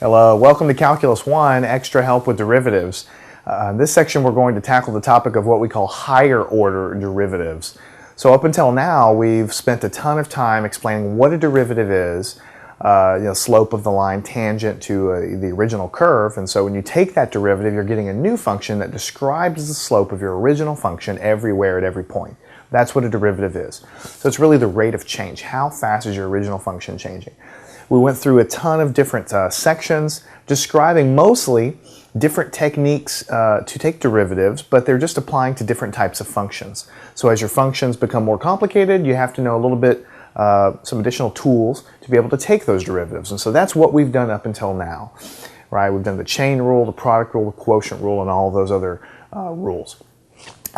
Hello, welcome to Calculus 1, Extra Help with Derivatives. In this section we're going to tackle the topic of what we call higher order derivatives. So up until now we've spent a ton of time explaining what a derivative is, slope of the line tangent to the original curve, and so when you take that derivative you're getting a new function that describes the slope of your original function everywhere at every point. That's what a derivative is. So it's really the rate of change. How fast is your original function changing? We went through a ton of different sections describing mostly different techniques to take derivatives, but they're just applying to different types of functions. So as your functions become more complicated, you have to know a little bit, some additional tools to be able to take those derivatives. And so that's what we've done up until now, right? We've done the chain rule, the product rule, the quotient rule, and all those other rules.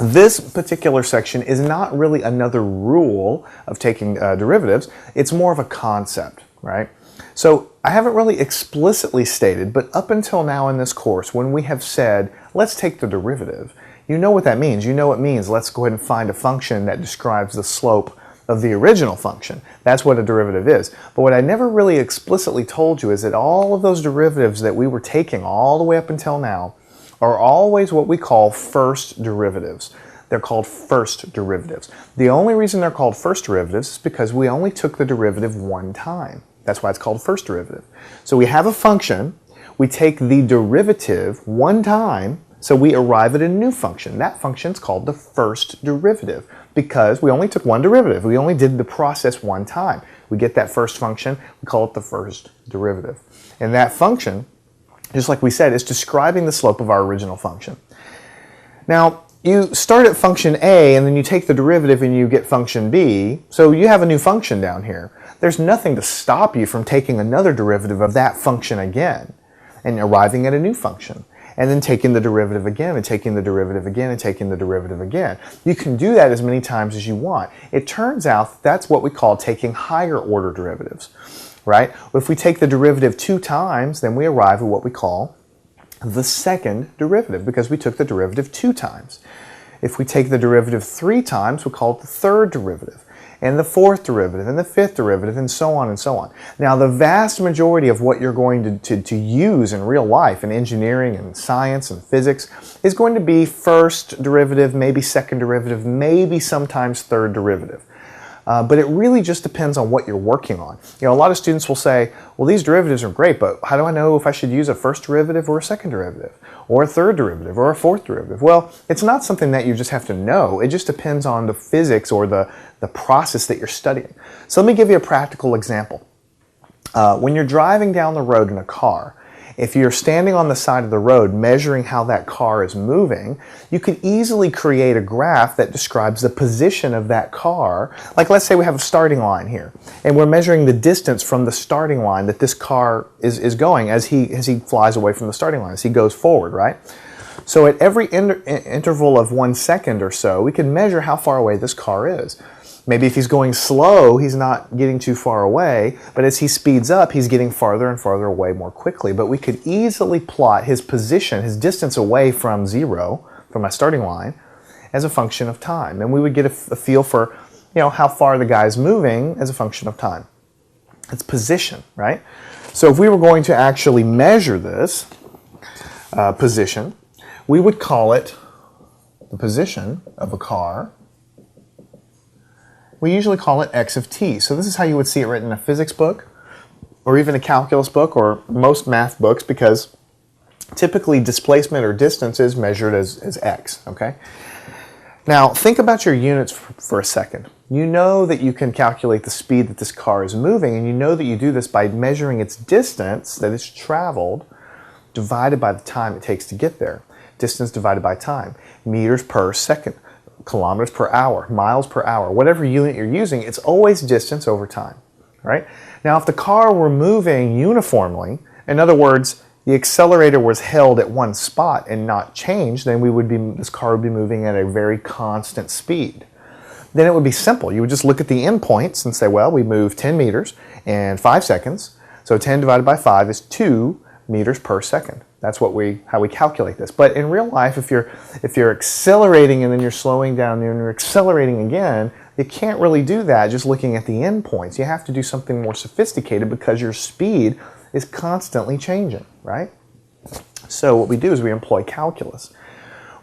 This particular section is not really another rule of taking derivatives. It's more of a concept, right? So I haven't really explicitly stated, but up until now in this course, when we have said, let's take the derivative, you know what that means. You know it means let's go ahead and find a function that describes the slope of the original function. That's what a derivative is. But what I never really explicitly told you is that all of those derivatives that we were taking all the way up until now are always what we call first derivatives. They're called first derivatives. The only reason they're called first derivatives is because we only took the derivative one time. That's why it's called first derivative. So we have a function, we take the derivative one time, so we arrive at a new function. That function is called the first derivative because we only took one derivative. We only did the process one time. We get that first function, we call it the first derivative. And that function, just like we said, is describing the slope of our original function. Now, you start at function A and then you take the derivative and you get function B, so you have a new function down here. There's nothing to stop you from taking another derivative of that function again and arriving at a new function, and then taking the derivative again and taking the derivative again and taking the derivative again. You can do that as many times as you want. It turns out that's what we call taking higher order derivatives, right? If we take the derivative 2 times, then we arrive at what we call the second derivative because we took the derivative 2 times. If we take the derivative 3 times, we call it the third derivative, and the fourth derivative, and the fifth derivative, and so on and so on. Now, the vast majority of what you're going to use in real life, in engineering and science and physics, is going to be first derivative, maybe second derivative, maybe sometimes third derivative. But it really just depends on what you're working on. You know, a lot of students will say, well, these derivatives are great, but how do I know if I should use a first derivative or a second derivative, or a third derivative, or a fourth derivative? Well, it's not something that you just have to know. It just depends on the physics or the process that you're studying. So let me give you a practical example. When you're driving down the road in a car, if you're standing on the side of the road measuring how that car is moving, you could easily create a graph that describes the position of that car. Like let's say we have a starting line here, and we're measuring the distance from the starting line that this car is going as he flies away from the starting line, as he goes forward, right? So at every interval of 1 second or so, we can measure how far away this car is. Maybe if he's going slow, he's not getting too far away, but as he speeds up, he's getting farther and farther away more quickly. But we could easily plot his position, his distance away from zero, from my starting line, as a function of time. And we would get a feel for, how far the guy's moving as a function of time. It's position, right? So if we were going to actually measure this position, we would call it the position of a car. We usually call it x of t. So this is how you would see it written in a physics book, or even a calculus book, or most math books, because typically displacement or distance is measured as x, okay? Now, think about your units for a second. You know that you can calculate the speed that this car is moving, and you know that you do this by measuring its distance that it's traveled divided by the time it takes to get there. Distance divided by time. Meters per second. Kilometers per hour, miles per hour, whatever unit you're using, it's always distance over time, right? Now, if the car were moving uniformly, in other words, the accelerator was held at one spot and not changed, then this car would be moving at a very constant speed. Then it would be simple. You would just look at the endpoints and say, well, we moved 10 meters in 5 seconds, so 10 divided by 5 is 2 meters per second. That's how we calculate this. But in real life, if you're accelerating and then you're slowing down and you're accelerating again, you can't really do that just looking at the endpoints. You have to do something more sophisticated because your speed is constantly changing, right? So what we do is we employ calculus.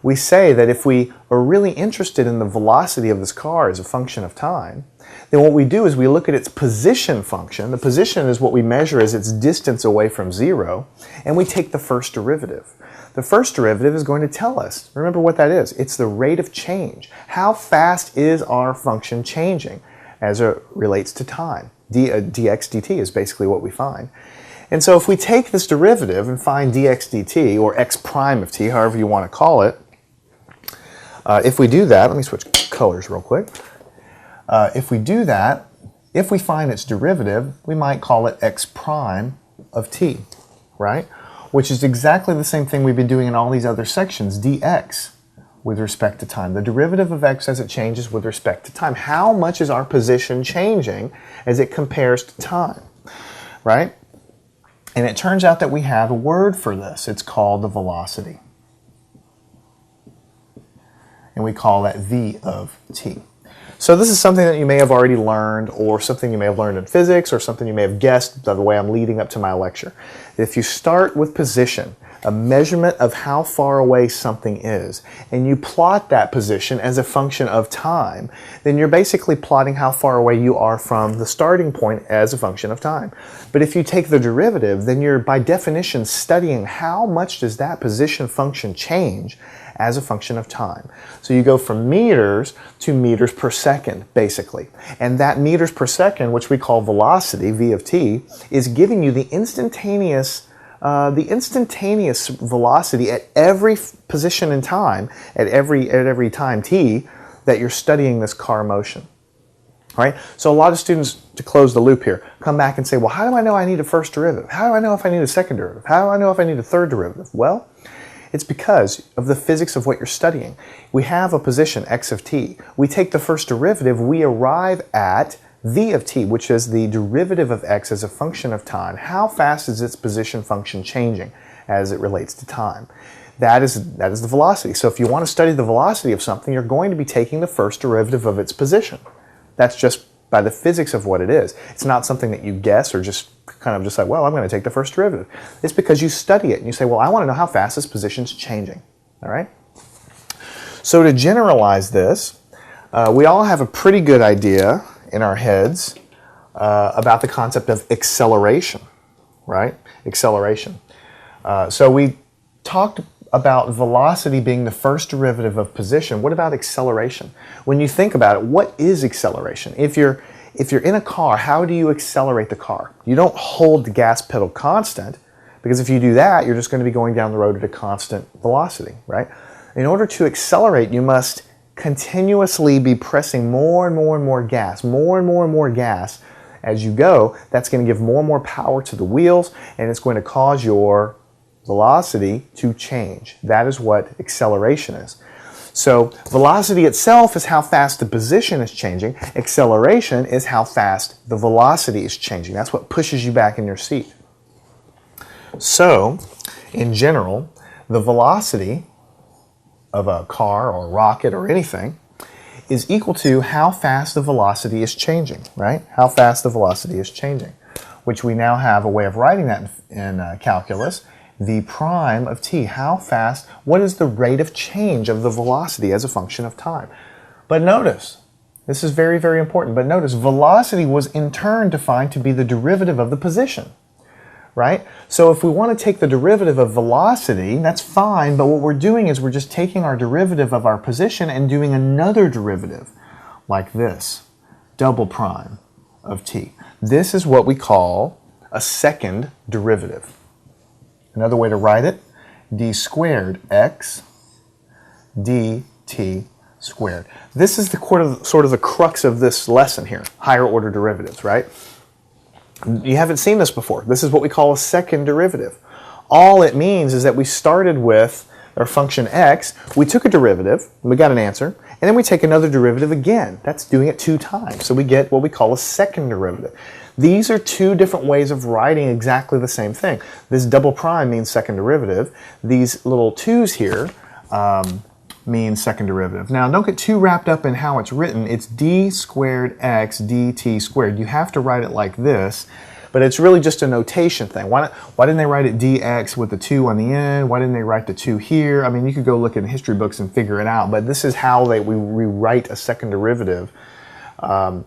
We say that if we are really interested in the velocity of this car as a function of time, then what we do is we look at its position function. The position is what we measure as its distance away from zero, and we take the first derivative. The first derivative is going to tell us, remember what that is, it's the rate of change. How fast is our function changing as it relates to time? dx dt is basically what we find. And so if we take this derivative and find dx dt, or x prime of t, however you want to call it, if we do that, let me switch colors real quick. If we do that, if we find its derivative, we might call it x prime of t, right? Which is exactly the same thing we've been doing in all these other sections, dx with respect to time. The derivative of x as it changes with respect to time. How much is our position changing as it compares to time, right? And it turns out that we have a word for this. It's called the velocity. And we call that v of t. So this is something that you may have already learned, or something you may have learned in physics, or something you may have guessed by the way I'm leading up to my lecture. If you start with position, a measurement of how far away something is, and you plot that position as a function of time, then you're basically plotting how far away you are from the starting point as a function of time. But if you take the derivative, then you're by definition studying how much does that position function change as a function of time. So you go from meters to meters per second, basically. And that meters per second, which we call velocity, v of t, is giving you the instantaneous velocity at every position in time, at every time t, that you're studying this car motion. Right? So a lot of students, to close the loop here, come back and say, well, how do I know I need a first derivative? How do I know if I need a second derivative? How do I know if I need a third derivative? Well, it's because of the physics of what you're studying. We have a position, x of t. We take the first derivative, we arrive at v of t, which is the derivative of x as a function of time. How fast is its position function changing as it relates to time? That is the velocity. So if you want to study the velocity of something, you're going to be taking the first derivative of its position. That's just by the physics of what it is. It's not something that you guess or just kind of just like, well, I'm going to take the first derivative. It's because you study it and you say, well, I want to know how fast this position's changing. All right? So to generalize this, we all have a pretty good idea in our heads about the concept of acceleration, right? Acceleration. So we talked about velocity being the first derivative of position. What about acceleration? When you think about it, what is acceleration? If you're in a car, how do you accelerate the car? You don't hold the gas pedal constant, because if you do that, you're just going to be going down the road at a constant velocity, right? In order to accelerate, you must continuously be pressing more and more and more gas, more and more and more gas as you go. That's going to give more and more power to the wheels, and it's going to cause your velocity to change. That is what acceleration is. So velocity itself is how fast the position is changing. Acceleration is how fast the velocity is changing. That's what pushes you back in your seat. So, in general, the velocity of a car or a rocket or anything is equal to how fast the velocity is changing, right? How fast the velocity is changing, which we now have a way of writing that in calculus. V prime of t, how fast, what is the rate of change of the velocity as a function of time? But notice, this is very, very important, but notice velocity was in turn defined to be the derivative of the position, right? So if we want to take the derivative of velocity, that's fine, but what we're doing is we're just taking our derivative of our position and doing another derivative, like this, double prime of t. This is what we call a second derivative. Another way to write it, d squared x dt squared. This is the sort of the crux of this lesson here, higher order derivatives, right? You haven't seen this before. This is what we call a second derivative. All it means is that we started with our function x, we took a derivative, we got an answer, and then we take another derivative again. That's doing it 2 times. So we get what we call a second derivative. These are 2 different ways of writing exactly the same thing. This double prime means second derivative. These little 2's here mean second derivative. Now, don't get too wrapped up in how it's written. It's d squared x dt squared. You have to write it like this, but it's really just a notation thing. Why didn't they write it dx with the 2 on the end? Why didn't they write the 2 here? I mean, you could go look in history books and figure it out, but this is how we rewrite a second derivative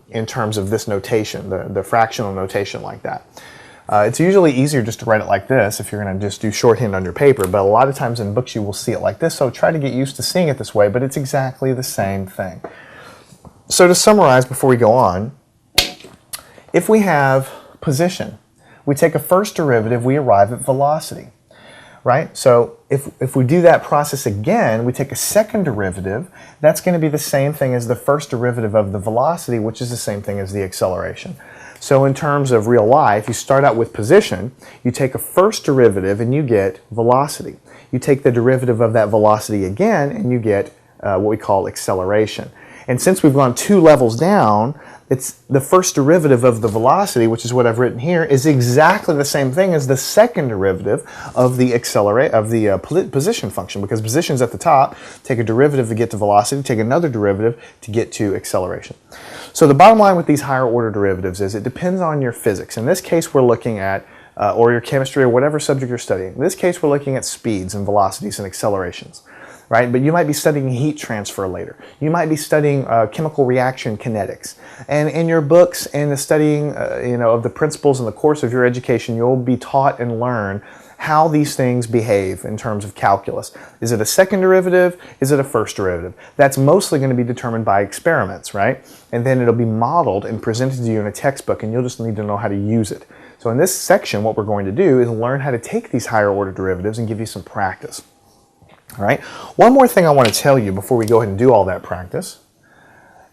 in terms of this notation, the fractional notation like that. It's usually easier just to write it like this if you're going to just do shorthand on your paper, but a lot of times in books you will see it like this, so try to get used to seeing it this way, but it's exactly the same thing. So to summarize before we go on, if we have position, we take a first derivative, we arrive at velocity, right? So if we do that process again, we take a second derivative, that's going to be the same thing as the first derivative of the velocity, which is the same thing as the acceleration. So in terms of real life, you start out with position, you take a first derivative and you get velocity. You take the derivative of that velocity again and you get what we call acceleration. And since we've gone 2 levels down, it's the first derivative of the velocity, which is what I've written here, is exactly the same thing as the second derivative of the position function, because position's at the top. Take a derivative to get to velocity, take another derivative to get to acceleration. So the bottom line with these higher order derivatives is it depends on your physics. In this case, we're looking at, or your chemistry or whatever subject you're studying. In this case, we're looking at speeds and velocities and accelerations. Right? But you might be studying heat transfer later. You might be studying chemical reaction kinetics. And in your books and the studying of the principles in the course of your education, you'll be taught and learn how these things behave in terms of calculus. Is it a second derivative? Is it a first derivative? That's mostly going to be determined by experiments, right? And then it'll be modeled and presented to you in a textbook, and you'll just need to know how to use it. So in this section, what we're going to do is learn how to take these higher order derivatives and give you some practice. All right. One more thing I want to tell you before we go ahead and do all that practice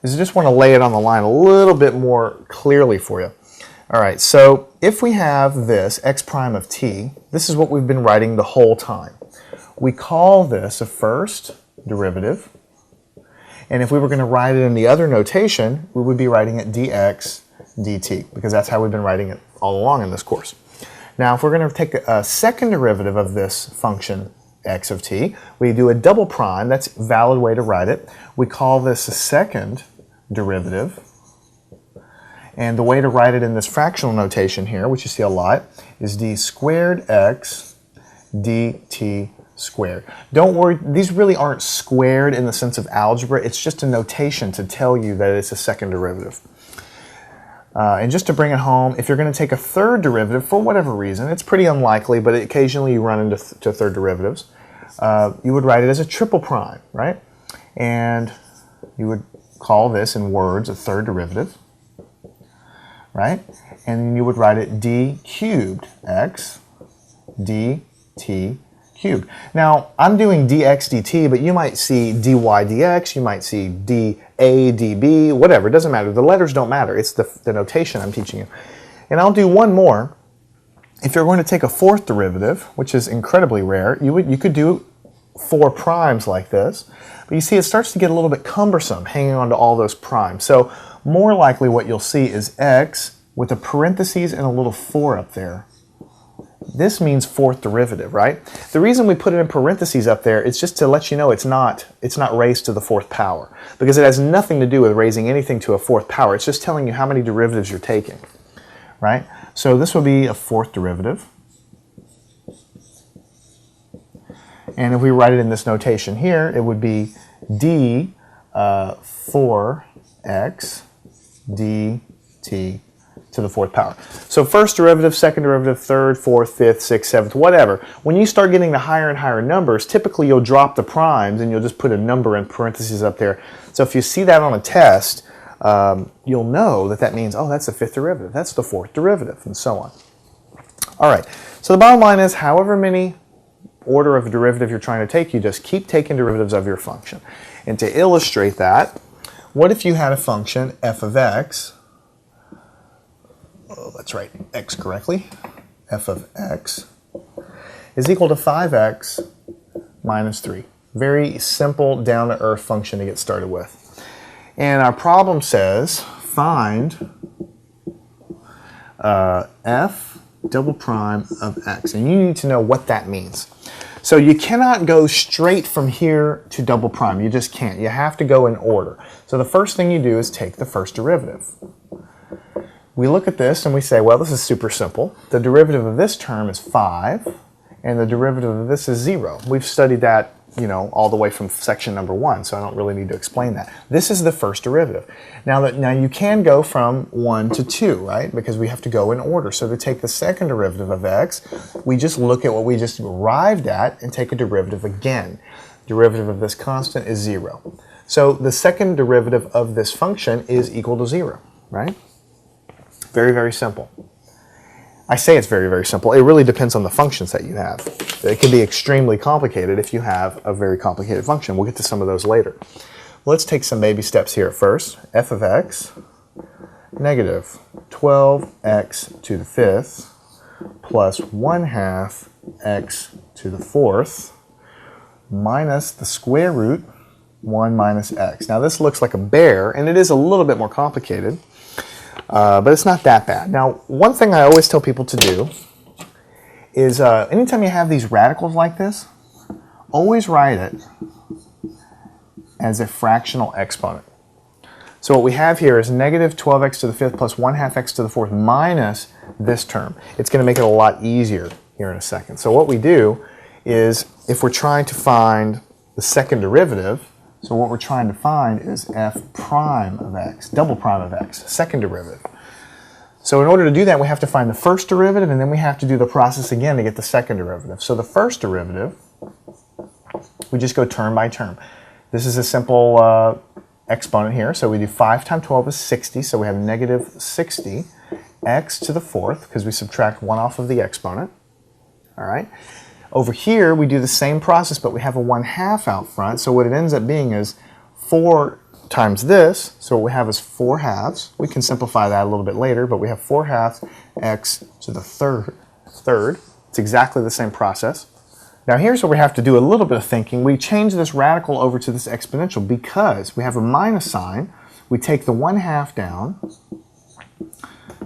is I just want to lay it on the line a little bit more clearly for you. All right. So if we have this x prime of t, this is what we've been writing the whole time. We call this a first derivative. And if we were going to write it in the other notation, we would be writing it dx dt, because that's how we've been writing it all along in this course. Now, if we're going to take a second derivative of this function x of t, we do a double prime. That's a valid way to write it. We call this a second derivative. And the way to write it in this fractional notation here, which you see a lot, is d squared x dt squared. Don't worry, these really aren't squared in the sense of algebra. It's just a notation to tell you that it's a second derivative. And just to bring it home, if you're going to take a third derivative for whatever reason, it's pretty unlikely, but occasionally you run into third derivatives, you would write it as a triple prime, right? And you would call this in words a third derivative, right? And you would write it d cubed x dt cubed. Now, I'm doing dx dt, but you might see dy dx, you might see dA dB, whatever, it doesn't matter. The letters don't matter. It's the notation I'm teaching you. And I'll do one more. If you're going to take a fourth derivative, which is incredibly rare, you could do 4 primes like this. But you see, it starts to get a little bit cumbersome hanging on to all those primes. So more likely what you'll see is x with a parentheses and a little 4 up there. This means fourth derivative, right? The reason we put it in parentheses up there is just to let you know it's not raised to the 4th power, because it has nothing to do with raising anything to a 4th power. It's just telling you how many derivatives you're taking, right? So this will be a 4th derivative. And if we write it in this notation here, it would be d 4x dt to the 4th power. So first derivative, second derivative, third, fourth, fifth, sixth, seventh, whatever. When you start getting the higher and higher numbers, typically you'll drop the primes and you'll just put a number in parentheses up there. So if you see that on a test, you'll know that that means, oh, that's the 5th derivative, that's the 4th derivative, and so on. All right, so the bottom line is however many order of derivative you're trying to take, you just keep taking derivatives of your function. And to illustrate that, what if you had a function f of x, let's write x correctly, f of x is equal to 5x minus 3. Very simple, down-to-earth function to get started with. And our problem says find f double prime of x. And you need to know what that means. So you cannot go straight from here to double prime. You just can't. You have to go in order. So the first thing you do is take the first derivative. we look at this and we say, well, this is super simple. The derivative of this term is 5, and the derivative of this is 0. We've studied that, all the way from section number 1, so I don't really need to explain that. This is the first derivative. Now you can go from 1 to 2, right? Because we have to go in order. So to take the second derivative of x, we just look at what we just arrived at and take a derivative again. Derivative of this constant is 0. So the second derivative of this function is equal to 0, right? Very, very simple. I say it's very, very simple. It really depends on the functions that you have. It can be extremely complicated if you have a very complicated function. We'll get to some of those later. Let's take some baby steps here at first. F of x, negative 12x to the 5th plus 1/2 x to the 4th minus the square root 1 minus x. Now this looks like a bear, and it is a little bit more complicated. But it's not that bad. Now, one thing I always tell people to do is anytime you have these radicals like this, always write it as a fractional exponent. So what we have here is negative 12x to the 5th plus 1/2 x to the 4th minus this term. It's going to make it a lot easier here in a second. So what we do is, if we're trying to find the second derivative, so what we're trying to find is f prime of x, double prime of x, second derivative. So in order to do that, we have to find the first derivative, and then we have to do the process again to get the second derivative. So the first derivative, we just go term by term. This is a simple exponent here. So we do 5 times 12 is 60, so we have negative 60 x to the 4th, because we subtract 1 off of the exponent. All right. Over here, we do the same process, but we have a 1/2 out front. So what it ends up being is 4 times this. So what we have is 4/2. We can simplify that a little bit later, but we have 4/2 x to the third. It's exactly the same process. Now here's where we have to do a little bit of thinking. We change this radical over to this exponential because we have a minus sign. We take the 1/2 down,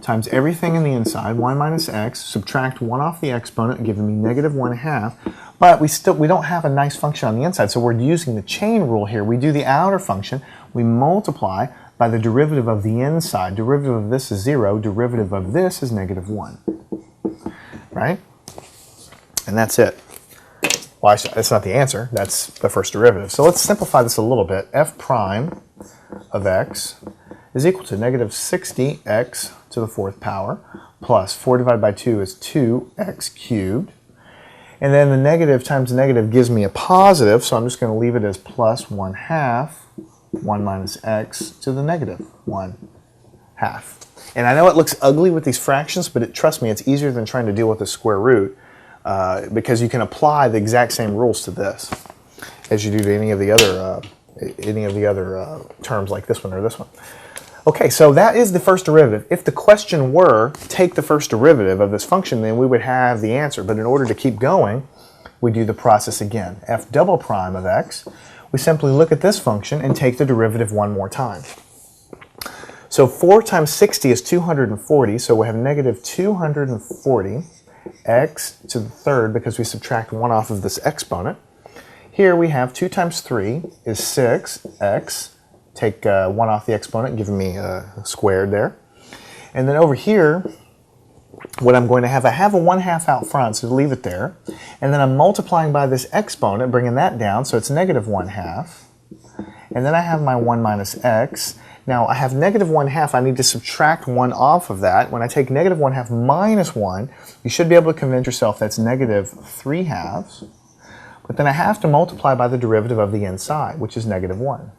times everything in the inside, 1 minus x, subtract 1 off the exponent, giving me negative 1/2. But we don't have a nice function on the inside, so we're using the chain rule here. We do the outer function, we multiply by the derivative of the inside. Derivative of this is 0, derivative of this is negative 1. Right? And that's it. Well, that's not the answer, that's the first derivative. So let's simplify this a little bit. F prime of x is equal to negative 60x to the 4th power plus 4 divided by 2 is 2x cubed. And then the negative times the negative gives me a positive, so I'm just going to leave it as plus 1/2, 1 minus x to the negative 1/2. And I know it looks ugly with these fractions, but trust me, it's easier than trying to deal with the square root because you can apply the exact same rules to this as you do to any of the other terms like this one or this one. Okay, so that is the first derivative. If the question were, take the first derivative of this function, then we would have the answer. But in order to keep going, we do the process again. F double prime of x, we simply look at this function and take the derivative one more time. So 4 times 60 is 240, so we have negative 240 x to the 3rd because we subtract 1 off of this exponent. Here we have 2 times 3 is 6x. Take 1 off the exponent, giving me squared there. And then over here, what I'm going to have, I have a 1/2 out front, so leave it there. And then I'm multiplying by this exponent, bringing that down, so it's negative 1/2. And then I have my 1 minus x. Now I have negative 1/2, I need to subtract 1 off of that. When I take negative 1/2 minus 1, you should be able to convince yourself that's negative 3/2. But then I have to multiply by the derivative of the inside, which is negative 1.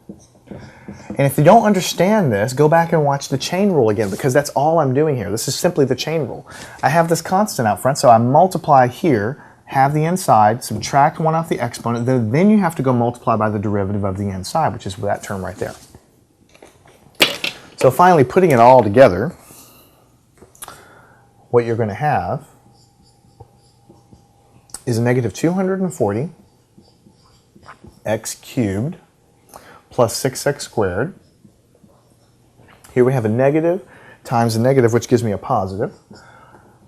And if you don't understand this, go back and watch the chain rule again, because that's all I'm doing here. This is simply the chain rule. I have this constant out front, so I multiply here, have the inside, subtract 1 off the exponent, then you have to go multiply by the derivative of the inside, which is that term right there. So finally, putting it all together, what you're going to have is a negative 240 x cubed plus 6x squared. Here we have a negative times a negative, which gives me a positive.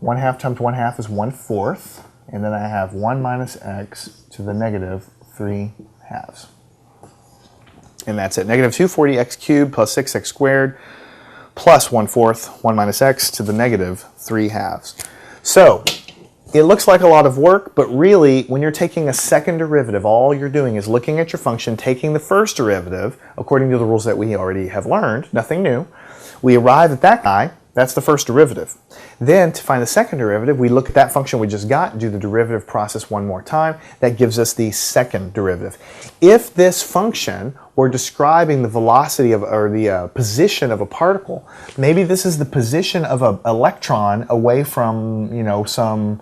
1/2 times 1/2 is 1/4. And then I have 1 minus x to the negative 3/2. And that's it. Negative 240x cubed plus 6x squared plus 1/4, 1 minus x to the negative 3/2. So it looks like a lot of work, but really, when you're taking a second derivative, all you're doing is looking at your function, taking the first derivative, according to the rules that we already have learned, nothing new. We arrive at that guy, that's the first derivative. Then, to find the second derivative, we look at that function we just got, do the derivative process one more time. That gives us the second derivative. If this function were describing the velocity of, or the position of a particle, maybe this is the position of an electron away from, you know, some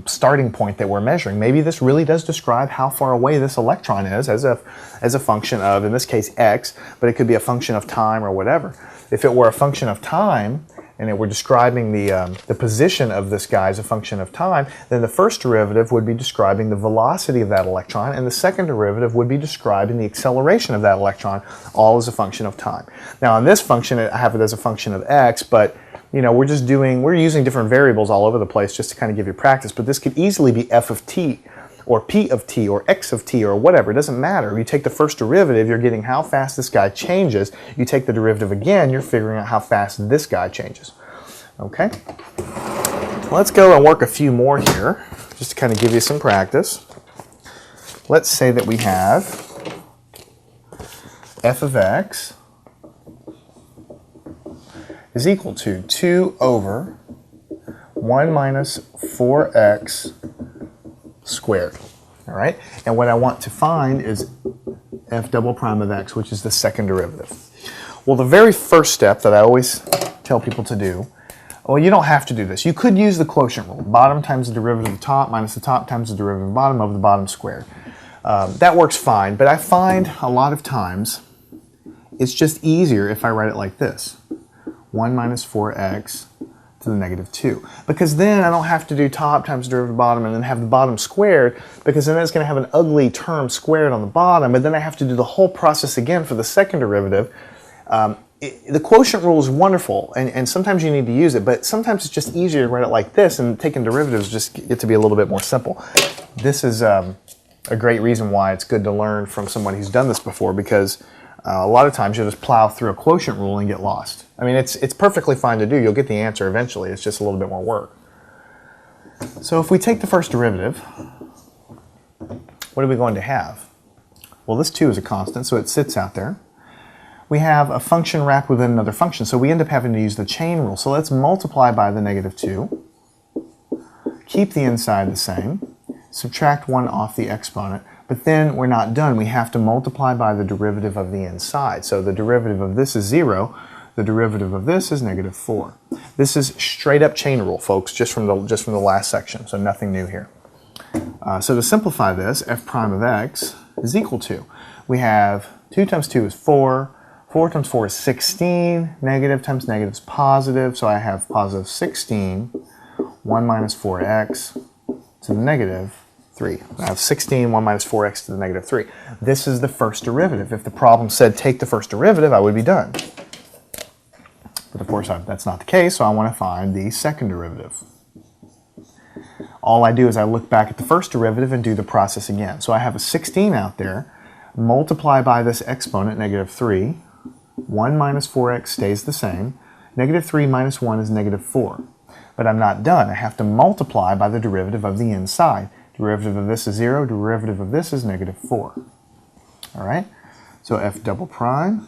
starting point that we're measuring. Maybe this really does describe how far away this electron is as a function of, in this case, x, but it could be a function of time or whatever. If it were a function of time, and it were describing the position of this guy as a function of time, then the first derivative would be describing the velocity of that electron, and the second derivative would be describing the acceleration of that electron, all as a function of time. Now, in this function, I have it as a function of x, but you know, we're using different variables all over the place just to kind of give you practice, but this could easily be f of t, or p of t, or x of t, or whatever. It doesn't matter. You take the first derivative, you're getting how fast this guy changes. You take the derivative again, you're figuring out how fast this guy changes. Okay? Let's go and work a few more here, just to kind of give you some practice. Let's say that we have f of x is equal to 2 over 1 minus 4x squared. All right? And what I want to find is f double prime of x, which is the second derivative. Well, the very first step that I always tell people to do, well, you don't have to do this. You could use the quotient rule. Bottom times the derivative of the top minus the top times the derivative of the bottom over the bottom squared. That works fine, but I find a lot of times it's just easier if I write it like this. 1 minus 4x to the negative 2. Because then I don't have to do top times derivative of bottom and then have the bottom squared, because then it's going to have an ugly term squared on the bottom, and then I have to do the whole process again for the second derivative. The quotient rule is wonderful, and sometimes you need to use it, but sometimes it's just easier to write it like this, and taking derivatives just get to be a little bit more simple. This is a great reason why it's good to learn from someone who's done this before, because a lot of times you'll just plow through a quotient rule and get lost. I mean, it's perfectly fine to do. You'll get the answer eventually. It's just a little bit more work. So if we take the first derivative, what are we going to have? Well, this 2 is a constant, so it sits out there. We have a function wrapped within another function, so we end up having to use the chain rule. So let's multiply by the negative 2, keep the inside the same, subtract 1 off the exponent, but then we're not done. We have to multiply by the derivative of the inside. So the derivative of this is 0. The derivative of this is negative 4. This is straight up chain rule, folks, just from the last section, so nothing new here. So to simplify this, f prime of x is equal to, we have 2 times 2 is 4, 4 times 4 is 16, negative times negative is positive, so I have positive 16, 1 minus 4x to the negative 3. I have 16, 1 minus 4x to the negative 3. This is the first derivative. If the problem said take the first derivative, I would be done. But of course, that's not the case, so I want to find the second derivative. All I do is I look back at the first derivative and do the process again. So I have a 16 out there, multiply by this exponent, negative 3, 1 minus 4x stays the same, negative 3 minus 1 is negative 4. But I'm not done. I have to multiply by the derivative of the inside. Derivative of this is 0, derivative of this is negative 4. All right? So f double prime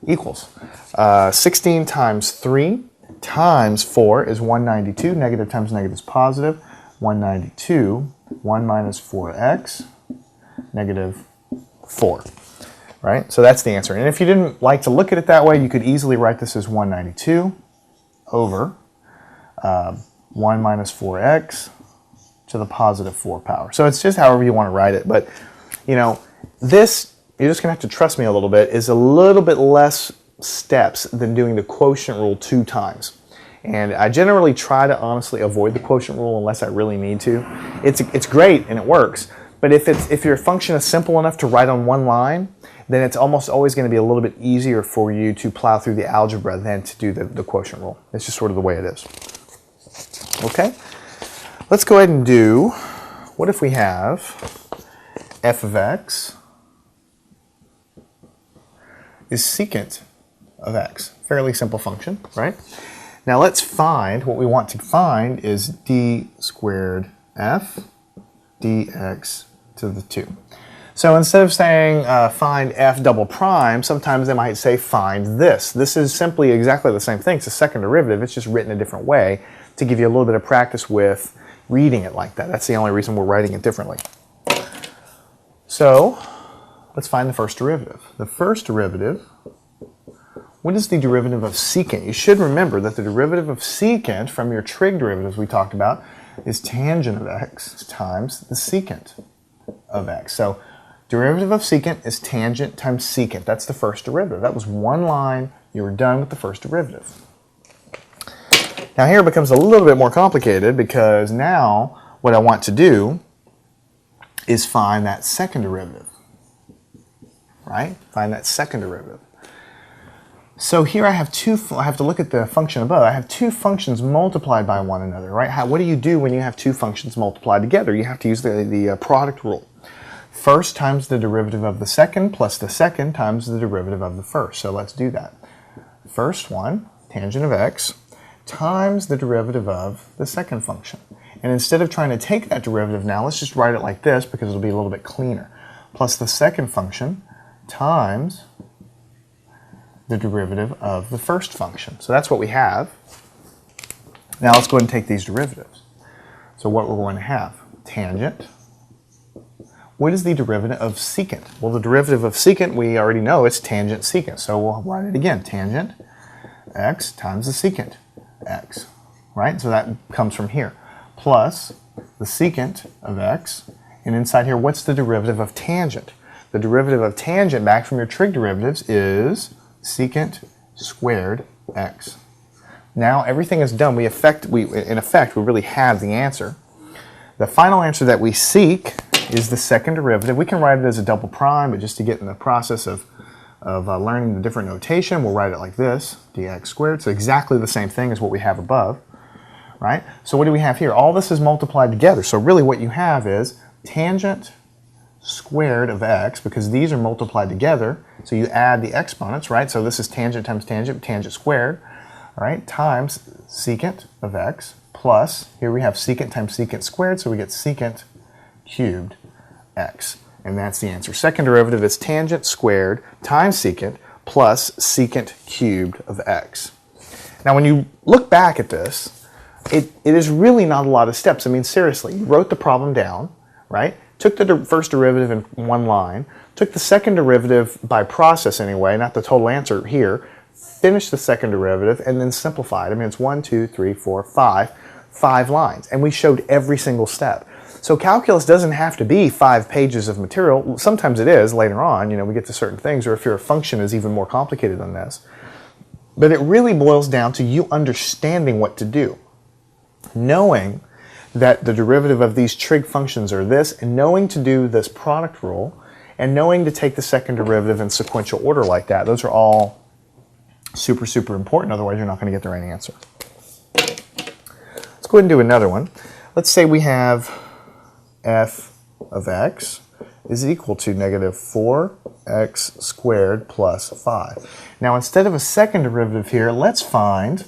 equals 16 times 3 times 4 is 192. Negative times negative is positive. 192, 1 minus 4x, negative 4. Right? So that's the answer. And if you didn't like to look at it that way, you could easily write this as 192 over 1 minus 4x to the positive 4 power. So it's just however you want to write it. But, you know, this, you're just going to have to trust me a little bit, is a little bit less steps than doing the quotient rule 2 times. And I generally try to honestly avoid the quotient rule unless I really need to. It's great and it works. But if your function is simple enough to write on one line, then it's almost always going to be a little bit easier for you to plow through the algebra than to do the quotient rule. It's just sort of the way it is. Okay? Let's go ahead and do, what if we have f of x is secant of x. Fairly simple function, right? Now let's find, what we want to find is d squared f dx to the 2. So instead of saying find f double prime, sometimes they might say find this. This is simply exactly the same thing. It's a second derivative. It's just written a different way to give you a little bit of practice with reading it like that. That's the only reason we're writing it differently. So let's find the first derivative. The first derivative, what is the derivative of secant? You should remember that the derivative of secant from your trig derivatives we talked about is tangent of x times the secant of x. So derivative of secant is tangent times secant. That's the first derivative. That was one line. You were done with the first derivative. Now here it becomes a little bit more complicated because now what I want to do is find that second derivative, right? Find that second derivative. So here I have to look at the function above. I have two functions multiplied by one another, right? What do you do when you have two functions multiplied together? You have to use the product rule. First times the derivative of the second plus the second times the derivative of the first. So let's do that. First one, tangent of x, times the derivative of the second function. And instead of trying to take that derivative now, let's just write it like this because it'll be a little bit cleaner. Plus the second function times the derivative of the first function. So that's what we have. Now let's go ahead and take these derivatives. So what we're going to have, tangent. What is the derivative of secant? Well, the derivative of secant, we already know it's tangent secant. So we'll write it again, tangent x times the secant x, right? So that comes from here. Plus the secant of x, and inside here, what's the derivative of tangent? The derivative of tangent, back from your trig derivatives, is secant squared x. Now everything is done. In effect, we really have the answer. The final answer that we seek is the second derivative. We can write it as a double prime, but just to get in the process of learning the different notation, we'll write it like this, dx squared. So exactly the same thing as what we have above, right? So what do we have here? All this is multiplied together. So really what you have is tangent squared of x, because these are multiplied together, so you add the exponents, right? So this is tangent times tangent, tangent squared, all right, times secant of x, plus, here we have secant times secant squared, so we get secant cubed x. And that's the answer. Second derivative is tangent squared times secant plus secant cubed of x. Now when you look back at this, it is really not a lot of steps. I mean, seriously, you wrote the problem down, right? Took the first derivative in one line, took the second derivative by process anyway, not the total answer here, finished the second derivative, and then simplified. I mean, it's 1, 2, 3, 4, 5 lines. And we showed every single step. So calculus doesn't have to be 5 pages of material. Sometimes it is later on, we get to certain things, or if your function is even more complicated than this. But it really boils down to you understanding what to do. Knowing that the derivative of these trig functions are this, and knowing to do this product rule, and knowing to take the second derivative in sequential order like that. Those are all super, super important, otherwise you're not going to get the right answer. Let's go ahead and do another one. Let's say we have f of x is equal to negative 4x squared plus 5. Now instead of a second derivative here, let's find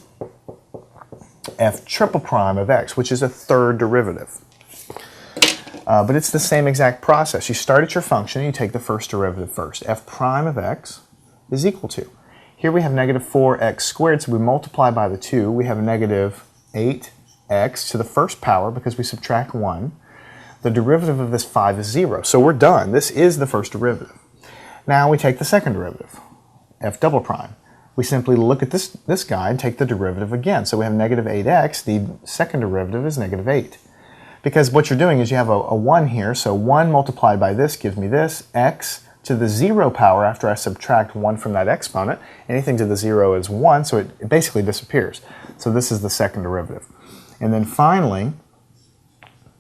f triple prime of x, which is a third derivative. But it's the same exact process. You start at your function, and you take the first derivative first. F prime of x is equal to. Here we have negative 4x squared, so we multiply by the 2. We have a negative 8x to the first power because we subtract 1. The derivative of this 5 is 0. So we're done. This is the first derivative. Now we take the second derivative, f double prime. We simply look at this guy and take the derivative again. So we have negative 8x. The second derivative is negative 8. Because what you're doing is you have a 1 here, so 1 multiplied by this gives me this, x to the 0 power after I subtract 1 from that exponent. Anything to the 0 is 1, so it basically disappears. So this is the second derivative. And then finally,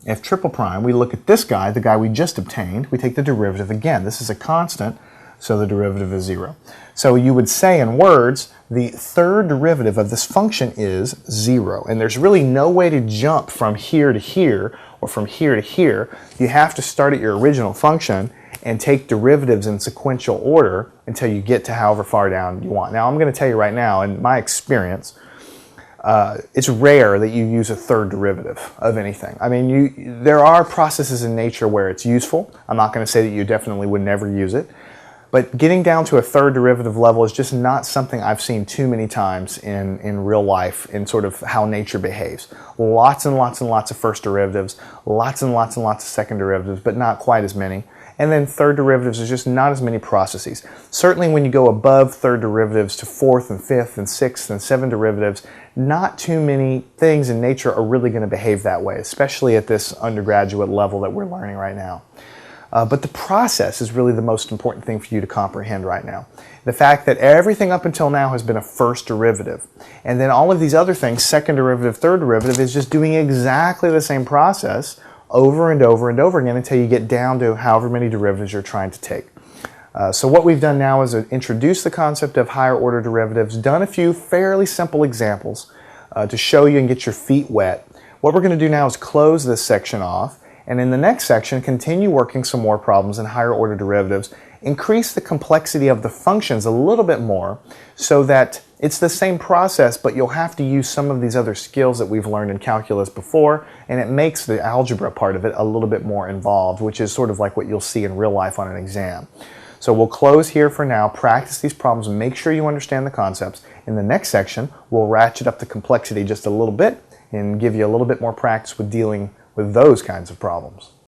f triple prime, we look at this guy, the guy we just obtained, we take the derivative again. This is a constant, so the derivative is 0. So you would say in words, the third derivative of this function is 0. And there's really no way to jump from here to here or from here to here. You have to start at your original function and take derivatives in sequential order until you get to however far down you want. Now, I'm going to tell you right now, in my experience, it's rare that you use a third derivative of anything. I mean, there are processes in nature where it's useful. I'm not going to say that you definitely would never use it. But getting down to a third derivative level is just not something I've seen too many times in real life, in sort of how nature behaves. Lots and lots and lots of first derivatives, lots and lots and lots of second derivatives, but not quite as many. And then third derivatives is just not as many processes. Certainly when you go above third derivatives to fourth and fifth and sixth and seventh derivatives, not too many things in nature are really going to behave that way, especially at this undergraduate level that we're learning right now. But the process is really the most important thing for you to comprehend right now. The fact that everything up until now has been a first derivative. And then all of these other things, second derivative, third derivative, is just doing exactly the same process over and over and over again until you get down to however many derivatives you're trying to take. So what we've done now is introduce the concept of higher order derivatives, done a few fairly simple examples to show you and get your feet wet. What we're going to do now is close this section off, and in the next section, continue working some more problems in higher order derivatives, increase the complexity of the functions a little bit more so that it's the same process, but you'll have to use some of these other skills that we've learned in calculus before, and it makes the algebra part of it a little bit more involved, which is sort of like what you'll see in real life on an exam. So we'll close here for now, practice these problems, and make sure you understand the concepts. In the next section, we'll ratchet up the complexity just a little bit and give you a little bit more practice with dealing with those kinds of problems.